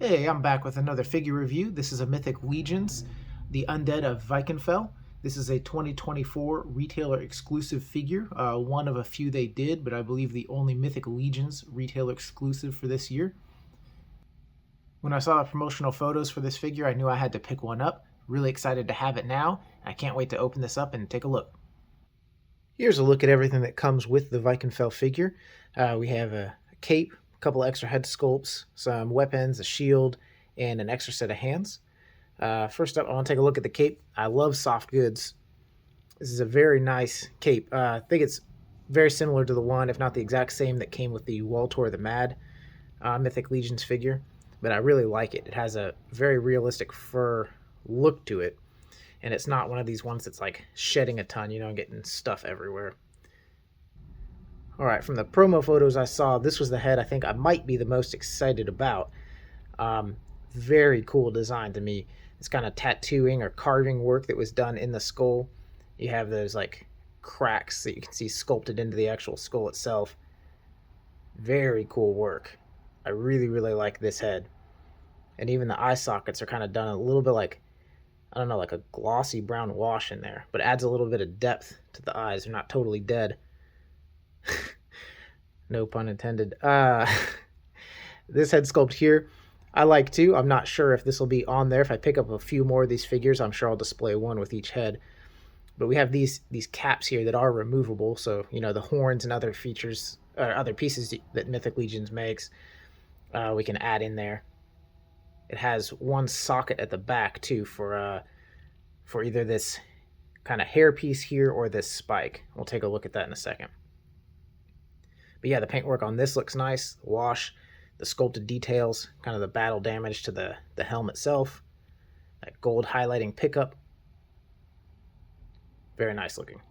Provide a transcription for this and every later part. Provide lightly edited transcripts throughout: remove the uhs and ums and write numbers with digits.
Hey, I'm back with another figure review. This is a Mythic Legions, the Undead of Vikenfell. This is a 2024 retailer exclusive figure, one of a few they did, but I believe the only Mythic Legions retailer exclusive for this year. When I saw the promotional photos for this figure, I knew I had to pick one up. Really excited to have it now. I can't wait to open this up and take a look. Here's a look at everything that comes with the Vikenfell figure. We have a cape, a couple extra head sculpts, some weapons, a shield, and an extra set of hands. First up, I want to take a look at the cape. I love soft goods. This is a very nice cape. I think it's very similar to the one, if not the exact same, that came with the Waltor the Mad Mythic Legions figure, but I really like it. It has a very realistic fur look to it, and it's not one of these ones that's like shedding a ton, and getting stuff everywhere. All right, from the promo photos I saw, this was the head I think I might be the most excited about. Very cool design to me. It's kind of tattooing or carving work that was done in the skull. You have those like cracks that you can see sculpted into the actual skull itself. Very cool work. I really, really like this head. And even the eye sockets are kind of done a little bit like, I don't know, like a glossy brown wash in there, but adds a little bit of depth to the eyes. They're not totally dead. No pun intended. This head sculpt here, I like too. I'm not sure if this will be on there. If I pick up a few more of these figures, I'm sure I'll display one with each head. But we have these caps here that are removable, so the horns and other features, or other pieces that Mythic Legions makes, we can add in there. It has one socket at the back too for either this kind of hair piece here or this spike. We'll take a look at that in a second. But yeah, the paintwork on this looks nice. The wash, the sculpted details, kind of the battle damage to the helm itself. That gold highlighting pickup. Very nice looking.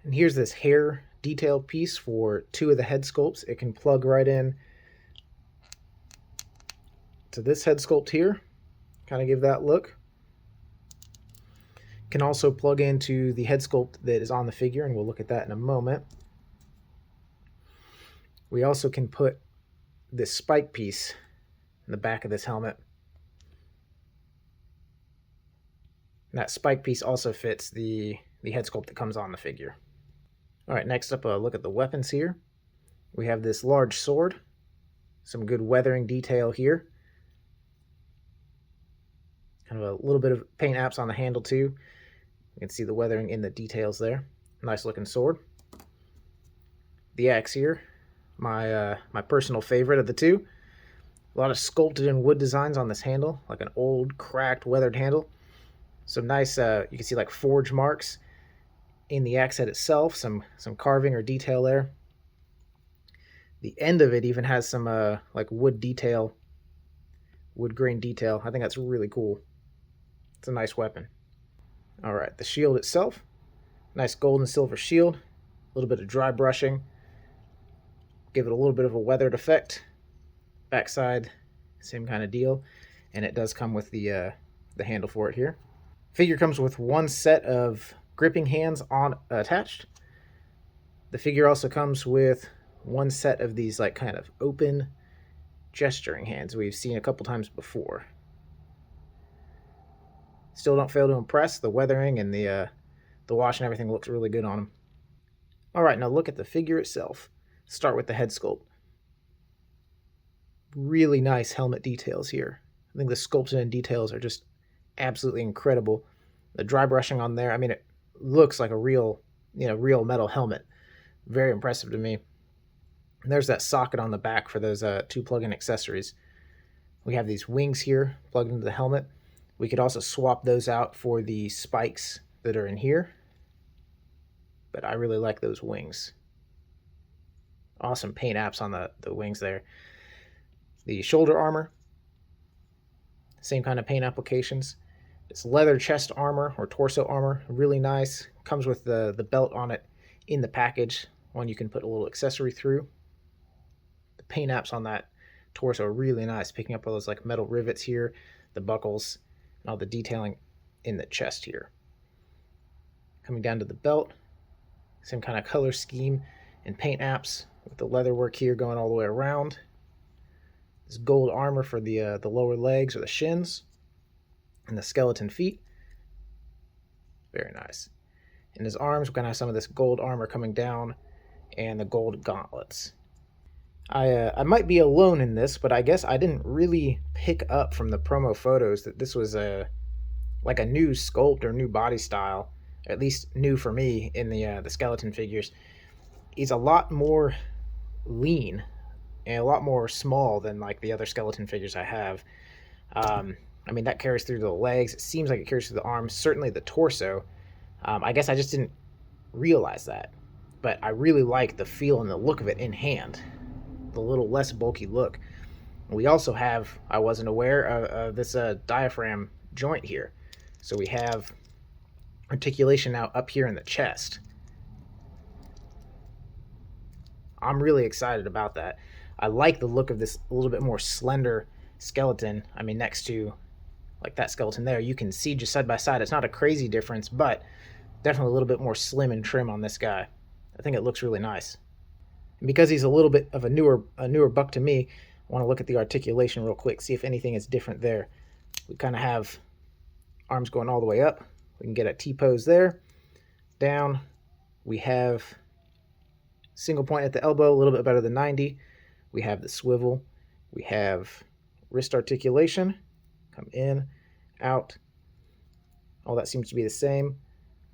And here's this hair detail piece for two of the head sculpts. It can plug right in to this head sculpt here. Kind of give that look. Can also plug into the head sculpt that is on the figure, and we'll look at that in a moment. We also can put this spike piece in the back of this helmet. And that spike piece also fits the head sculpt that comes on the figure. All right, next up, a look at the weapons here. We have this large sword, some good weathering detail here. Kind of a little bit of paint apps on the handle too. You can see the weathering in the details there. Nice looking sword. The axe here, my personal favorite of the two. A lot of sculpted in wood designs on this handle, like an old cracked weathered handle. Some nice, you can see like forge marks in the axe head itself, some carving or detail there. The end of it even has some like wood detail, wood grain detail. I think that's really cool. It's a nice weapon. All right, the shield itself, nice gold and silver shield, a little bit of dry brushing, give it a little bit of a weathered effect. Backside, same kind of deal, and it does come with the handle for it here. Figure comes with one set of gripping hands attached. The figure also comes with one set of these like kind of open gesturing hands we've seen a couple times before. Still don't fail to impress. The weathering and the wash and everything looks really good on them. All right, now look at the figure itself. Start with the head sculpt. Really nice helmet details here. I think the sculpting and details are just absolutely incredible. The dry brushing on there, I mean, it looks like a real metal helmet. Very impressive to me. And there's that socket on the back for those two plug-in accessories. We have these wings here plugged into the helmet. We could also swap those out for the spikes that are in here, but I really like those wings. Awesome paint apps on the wings there. The shoulder armor, same kind of paint applications. It's leather chest armor or torso armor, really nice. Comes with the belt on it in the package, one you can put a little accessory through. The paint apps on that torso are really nice, picking up all those like metal rivets here, the buckles, and all the detailing in the chest here. Coming down to the belt, same kind of color scheme and paint apps with the leather work here going all the way around. This gold armor for the lower legs or the shins, and the skeleton feet. Very nice. In his arms, we're going to have some of this gold armor coming down, and the gold gauntlets. I might be alone in this, but I guess I didn't really pick up from the promo photos that this was like a new sculpt or new body style, at least new for me in the skeleton figures. He's a lot more lean and a lot more small than like the other skeleton figures I have. I mean, that carries through the legs. It seems like it carries through the arms, certainly the torso. I guess I just didn't realize that, but I really like the feel and the look of it in hand, the little less bulky look. We also have, I wasn't aware of this diaphragm joint here. So we have articulation now up here in the chest. I'm really excited about that. I like the look of this a little bit more slender skeleton. I mean, next to like that skeleton there, you can see just side by side, it's not a crazy difference, but definitely a little bit more slim and trim on this guy. I think it looks really nice. And because he's a little bit of a newer buck to me, I want to look at the articulation real quick, see if anything is different there. We kind of have arms going all the way up. We can get a T-pose there. Down, we have single point at the elbow, a little bit better than 90. We have the swivel. We have wrist articulation. Come in, out. All that seems to be the same.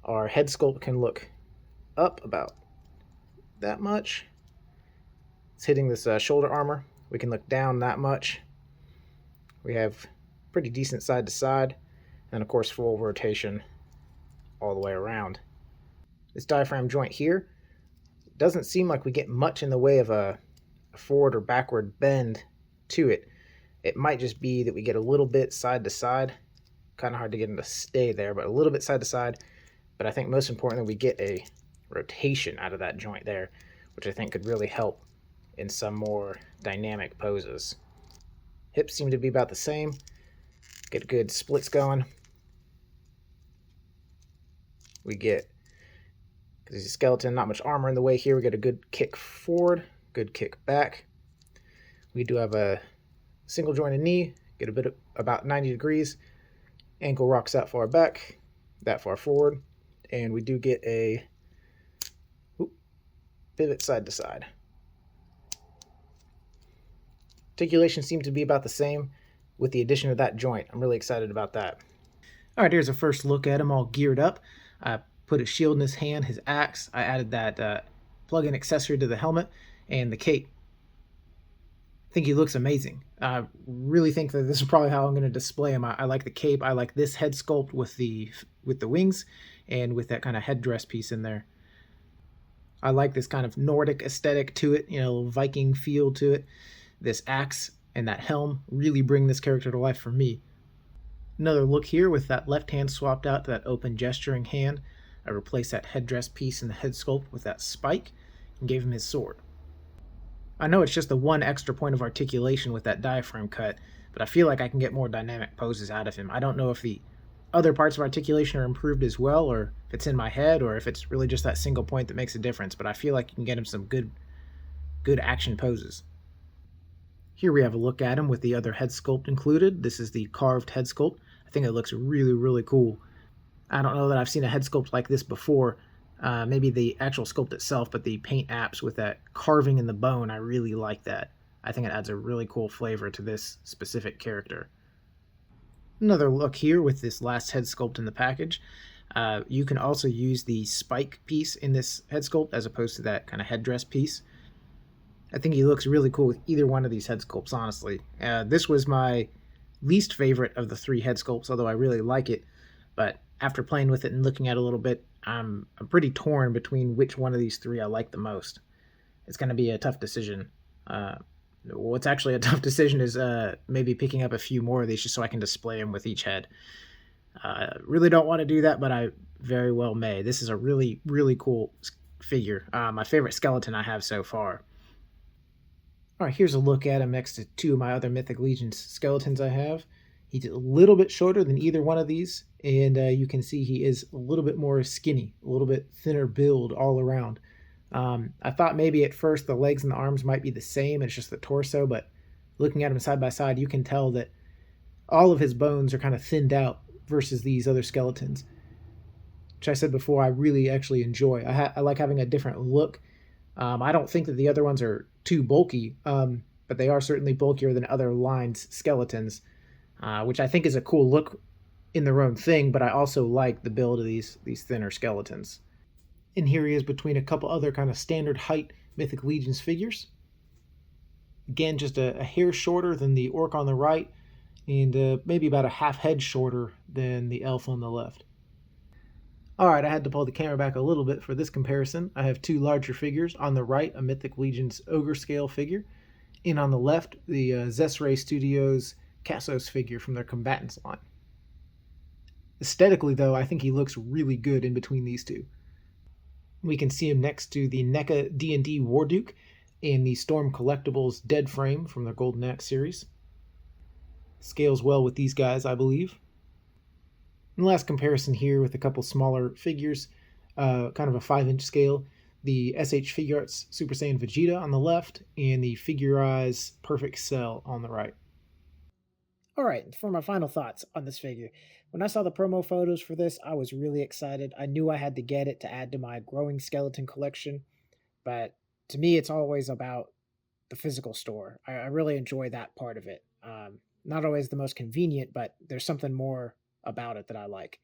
Our head sculpt can look up about that much. It's hitting this shoulder armor. We can look down that much. We have pretty decent side to side. And of course, full rotation all the way around. This diaphragm joint here doesn't seem like we get much in the way of a forward or backward bend to it. It might just be that we get a little bit side to side. Kind of hard to get him to stay there, but a little bit side to side. But I think most importantly, we get a rotation out of that joint there, which I think could really help in some more dynamic poses. Hips seem to be about the same. Get good splits going. We get, because he's a skeleton, not much armor in the way here. We get a good kick forward, good kick back. We do have a single jointed knee, get a bit of about 90 degrees. Ankle rocks that far back, that far forward. And we do get a pivot side to side. Articulation seems to be about the same with the addition of that joint. I'm really excited about that. All right, here's a first look at him all geared up. I put a shield in his hand, his axe. I added that plug-in accessory to the helmet and the cape. I think he looks amazing. I really think that this is probably how I'm going to display him. I like the cape. I like this head sculpt with the wings and with that kind of headdress piece in there. I like this kind of Nordic aesthetic to it, Viking feel to it. This axe and that helm really bring this character to life for me. Another look here with that left hand swapped out to that open gesturing hand. I replaced that headdress piece in the head sculpt with that spike and gave him his sword. I know it's just the one extra point of articulation with that diaphragm cut, but I feel like I can get more dynamic poses out of him. I don't know if the other parts of articulation are improved as well, or if it's in my head, or if it's really just that single point that makes a difference, but I feel like you can get him some good action poses. Here we have a look at him with the other head sculpt included. This is the carved head sculpt. I think it looks really, really cool. I don't know that I've seen a head sculpt like this before. Maybe the actual sculpt itself, but the paint apps with that carving in the bone, I really like that. I think it adds a really cool flavor to this specific character. Another look here with this last head sculpt in the package. You can also use the spike piece in this head sculpt as opposed to that kind of headdress piece. I think he looks really cool with either one of these head sculpts, honestly. This was my least favorite of the three head sculpts, although I really like it. But after playing with it and looking at it a little bit, I'm pretty torn between which one of these three I like the most. It's going to be a tough decision. What's actually a tough decision is maybe picking up a few more of these just so I can display them with each head. Really don't want to do that, but I very well may. This is a really, really cool figure. My favorite skeleton I have so far. All right, here's a look at him next to two of my other Mythic Legions skeletons I have. He's a little bit shorter than either one of these, and you can see he is a little bit more skinny, a little bit thinner build all around. I thought maybe at first the legs and the arms might be the same, it's just the torso, but looking at him side by side, you can tell that all of his bones are kind of thinned out versus these other skeletons, which I said before I really actually enjoy. I like having a different look. I don't think that the other ones are too bulky, but they are certainly bulkier than other lined skeletons, which I think is a cool look in their own thing. But I also like the build of these thinner skeletons. And here he is between a couple other kind of standard height Mythic Legions figures. Again, just a hair shorter than the orc on the right, and maybe about a half head shorter than the elf on the left. Alright, I had to pull the camera back a little bit for this comparison. I have two larger figures. On the right, a Mythic Legions Ogre Scale figure, and on the left, the Zesray Studios Cassos figure from their Combatants line. Aesthetically, though, I think he looks really good in between these two. We can see him next to the NECA D&D Warduke and the Storm Collectibles Dead Frame from their Golden Axe series. Scales well with these guys, I believe. And last comparison here with a couple smaller figures, kind of a 5-inch scale. The SH Figuarts Super Saiyan Vegeta on the left, and the Figure-Eyes Perfect Cell on the right. Alright, for my final thoughts on this figure. When I saw the promo photos for this, I was really excited. I knew I had to get it to add to my growing skeleton collection, but to me, it's always about the physical store. I really enjoy that part of it. Not always the most convenient, but there's something more about it that I like.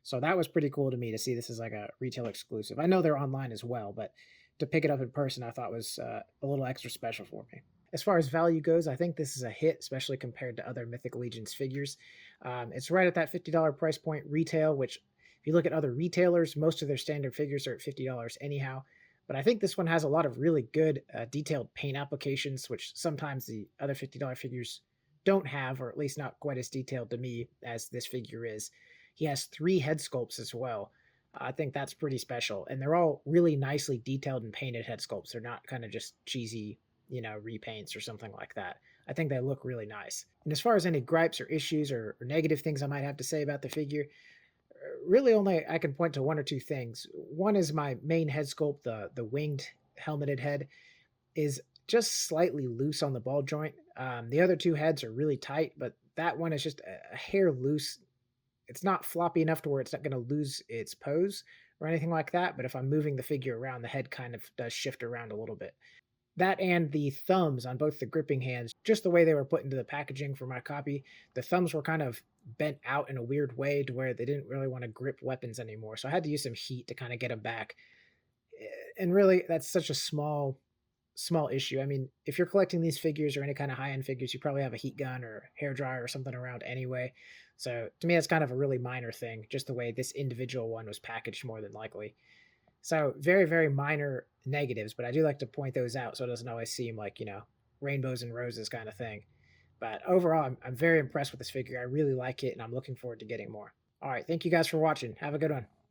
So that was pretty cool to me to see this as like a retail exclusive. I know they're online as well, but to pick it up in person, I thought was a little extra special for me. As far as value goes, I think this is a hit, especially compared to other Mythic Legions figures. It's right at that $50 price point retail, which if you look at other retailers, most of their standard figures are at $50 anyhow. But I think this one has a lot of really good detailed paint applications, which sometimes the other $50 figures don't have, or at least not quite as detailed to me as this figure is. He has 3 head sculpts as well. I think that's pretty special. And they're all really nicely detailed and painted head sculpts. They're not kind of just cheesy, repaints or something like that. I think they look really nice. And as far as any gripes or issues or negative things I might have to say about the figure, really only I can point to one or two things. One is my main head sculpt, the winged helmeted head, is just slightly loose on the ball joint. The other two heads are really tight, but that one is just a hair loose. It's not floppy enough to where it's not going to lose its pose or anything like that, but if I'm moving the figure around, the head kind of does shift around a little bit. That and the thumbs on both the gripping hands, just the way they were put into the packaging for my copy, the thumbs were kind of bent out in a weird way to where they didn't really want to grip weapons anymore. So I had to use some heat to kind of get them back. And really, that's such a small issue. I mean, if you're collecting these figures or any kind of high-end figures, you probably have a heat gun or hair dryer or something around anyway. So to me, that's kind of a really minor thing, just the way this individual one was packaged more than likely. So very, very minor negatives, but I do like to point those out so it doesn't always seem like, rainbows and roses kind of thing. But overall, I'm very impressed with this figure. I really like it, and I'm looking forward to getting more. All right, thank you guys for watching. Have a good one.